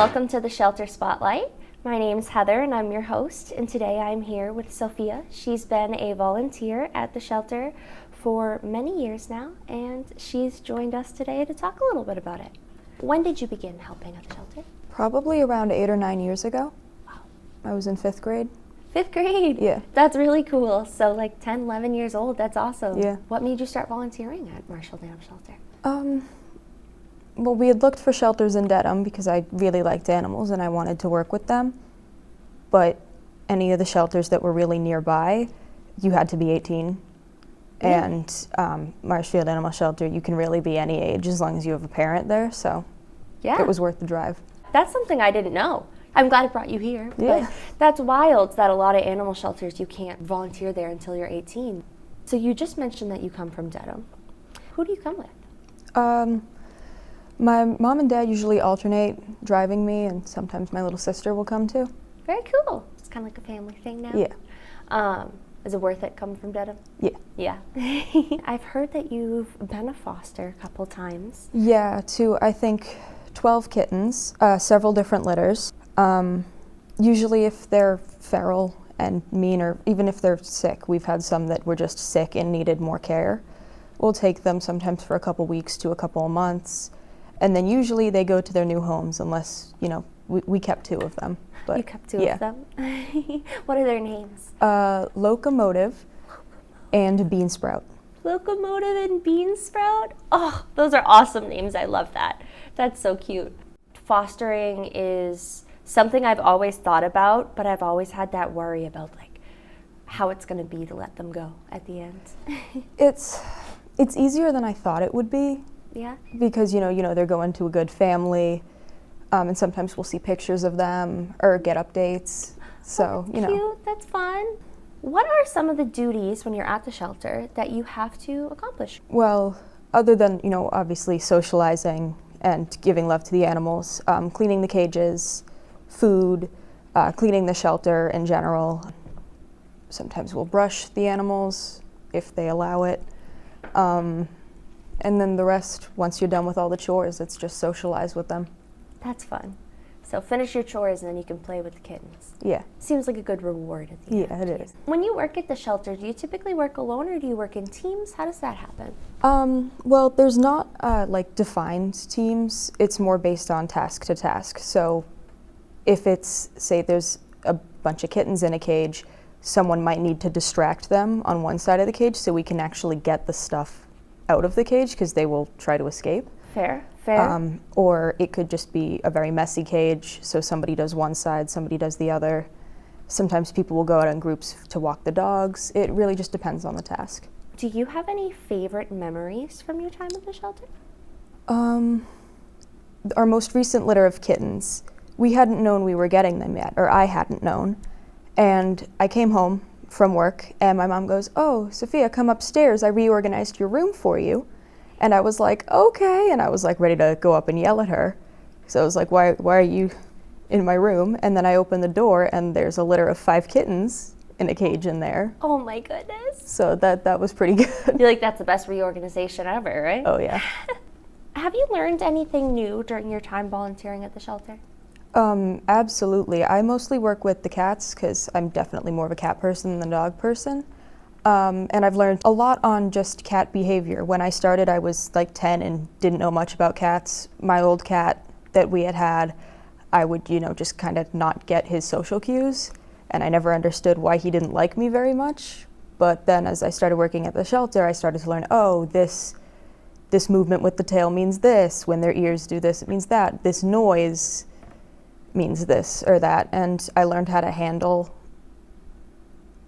welcome to the Shelter Spotlight. My name's Heather and I'm your host, and today I'm here with Sophia. She's been a volunteer at the shelter for many years now, and she's joined us today to talk a little bit about it. When did you begin helping at the shelter? Probably around 8 or 9 years ago. Wow. I was in 5th grade. 5th grade? Yeah. That's really cool. So like 10, 11 years old, that's awesome. Yeah. What made you start volunteering at Marshfield Animal Shelter? Well, we had looked for shelters in Dedham because I really liked animals and I wanted to work with them. But any of the shelters that were really nearby, you had to be 18. And Marshfield Animal Shelter, you can really be any age as long as you have a parent there. So Yeah. it was worth the drive. That's something I didn't know. I'm glad it brought you here. Yeah. But that's wild that a lot of animal shelters, you can't volunteer there until you're 18. So you just mentioned that you come from Dedham. Who do you come with? My mom and dad usually alternate driving me, and sometimes my little sister will come too. Very cool. It's kind of like a family thing now. Yeah. Is it worth it coming from Dedham? Yeah. Yeah. I've heard that you've been a foster a couple times. Yeah, to I think 12 kittens, several different litters. Usually if they're feral and mean, or even if they're sick, we've had some that were just sick and needed more care. We'll take them sometimes for a couple weeks to a couple of months, and then usually they go to their new homes unless, we kept 2 of them. But You kept 2 of them? What are their names? Locomotive and Bean Sprout. Locomotive and Bean Sprout? Oh, those are awesome names. I love that. That's so cute. Fostering is something I've always thought about, but I've always had that worry about how it's going to be to let them go at the end. It's easier than I thought it would be. Yeah? Because they're going to a good family, and sometimes we'll see pictures of them or get updates. So Cute. That's fun. What are some of the duties when you're at the shelter that you have to accomplish? Well, other than obviously socializing and giving love to the animals, cleaning the cages, food, cleaning the shelter in general. Sometimes we'll brush the animals if they allow it. And then the rest, once you're done with all the chores, it's just socialize with them. That's fun. So finish your chores and then you can play with the kittens. Yeah. Seems like a good reward at the end. Yeah, it is. When you work at the shelter, do you typically work alone or do you work in teams? How does that happen? Well, there's not defined teams. It's more based on task to task. So if it's, say there's a bunch of kittens in a cage, someone might need to distract them on one side of the cage so we can actually get the stuff out of the cage because they will try to escape. Fair. Or it could just be a very messy cage, so somebody does one side, somebody does the other. Sometimes people will go out in groups to walk the dogs. It really just depends on the task. Do you have any favorite memories from your time at the shelter? Our most recent litter of kittens, we hadn't known we were getting them yet, or I hadn't known. And I came home from work and my mom goes, "Oh, Sophia, come upstairs. I reorganized your room for you." And I was like, "Okay." And I was like ready to go up and yell at her. So I was like, why are you in my room? And then I opened the door and there's a litter of 5 kittens in a cage in there. Oh my goodness. So that was pretty good. I feel like that's the best reorganization ever, right? Oh yeah. Have you learned anything new during your time volunteering at the shelter? Absolutely. I mostly work with the cats because I'm definitely more of a cat person than a dog person. And I've learned a lot on just cat behavior. When I started, I was like 10 and didn't know much about cats. My old cat that we had, I would, just kind of not get his social cues. And I never understood why he didn't like me very much. But then as I started working at the shelter, I started to learn, this movement with the tail means this. When their ears do this, it means that. This noise means this or that. And I learned how to handle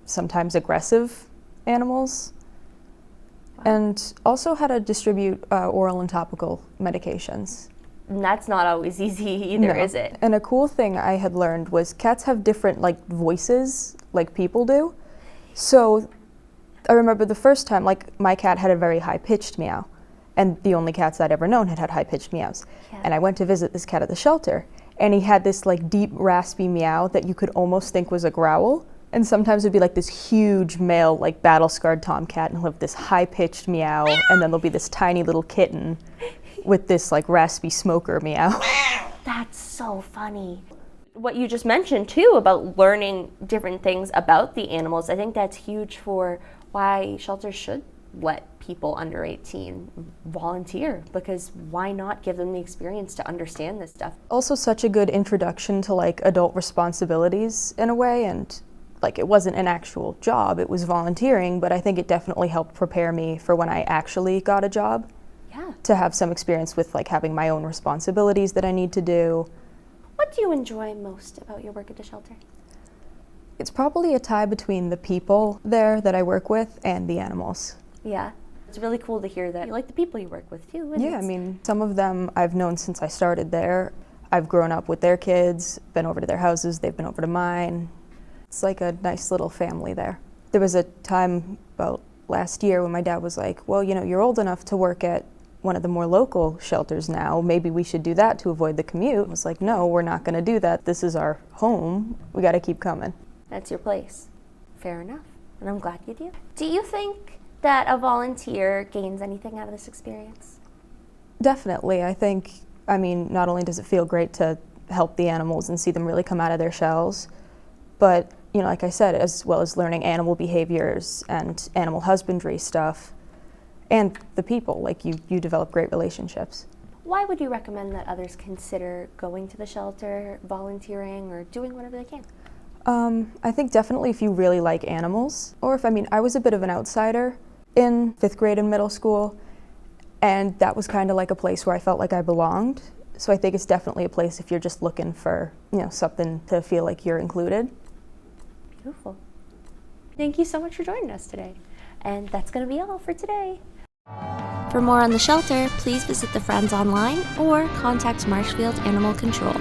sometimes aggressive animals. Wow. And also how to distribute oral and topical medications. And that's not always easy either, No. is it? And a cool thing I had learned was cats have different voices like people do. So I remember the first time, my cat had a very high-pitched meow. And the only cats I'd ever known had high-pitched meows. Yeah. And I went to visit this cat at the shelter. And he had this deep, raspy meow that you could almost think was a growl. And sometimes it'd be this huge male, battle-scarred tomcat, and he'll have this high-pitched meow, and then there'll be this tiny little kitten with this raspy smoker meow. That's so funny. What you just mentioned too about learning different things about the animals, I think that's huge for why shelters should let people under 18 volunteer, because why not give them the experience to understand this stuff? Also such a good introduction to like adult responsibilities in a way, and like it wasn't an actual job, it was volunteering, but I think it definitely helped prepare me for when I actually got a job. Yeah. To have some experience with like having my own responsibilities that I need to do. What do you enjoy most about your work at the shelter? It's probably a tie between the people there that I work with and the animals. Yeah. It's really cool to hear that you like the people you work with too. Yeah, I mean, some of them I've known since I started there. I've grown up with their kids, been over to their houses, they've been over to mine. It's like a nice little family there. There was a time about last year when my dad was like, well, you know, you're old enough to work at one of the more local shelters now. Maybe we should do that to avoid the commute. I was like, no, we're not going to do that. This is our home. We got to keep coming. That's your place. Fair enough. And I'm glad you do. Do you think that a volunteer gains anything out of this experience? Definitely. I mean, not only does it feel great to help the animals and see them really come out of their shells, but, you know, like I said, as well as learning animal behaviors and animal husbandry stuff, and the people, like you develop great relationships. Why would you recommend that others consider going to the shelter, volunteering, or doing whatever they can? I think definitely if you really like animals, or I was a bit of an outsider in 5th grade and middle school, and that was kind of like a place where I felt like I belonged. So I think it's definitely a place if you're just looking for, you know, something to feel like you're included. Beautiful. Thank you so much for joining us today. And that's going to be all for today. For more on the shelter, please visit the Friends online or contact Marshfield Animal Control.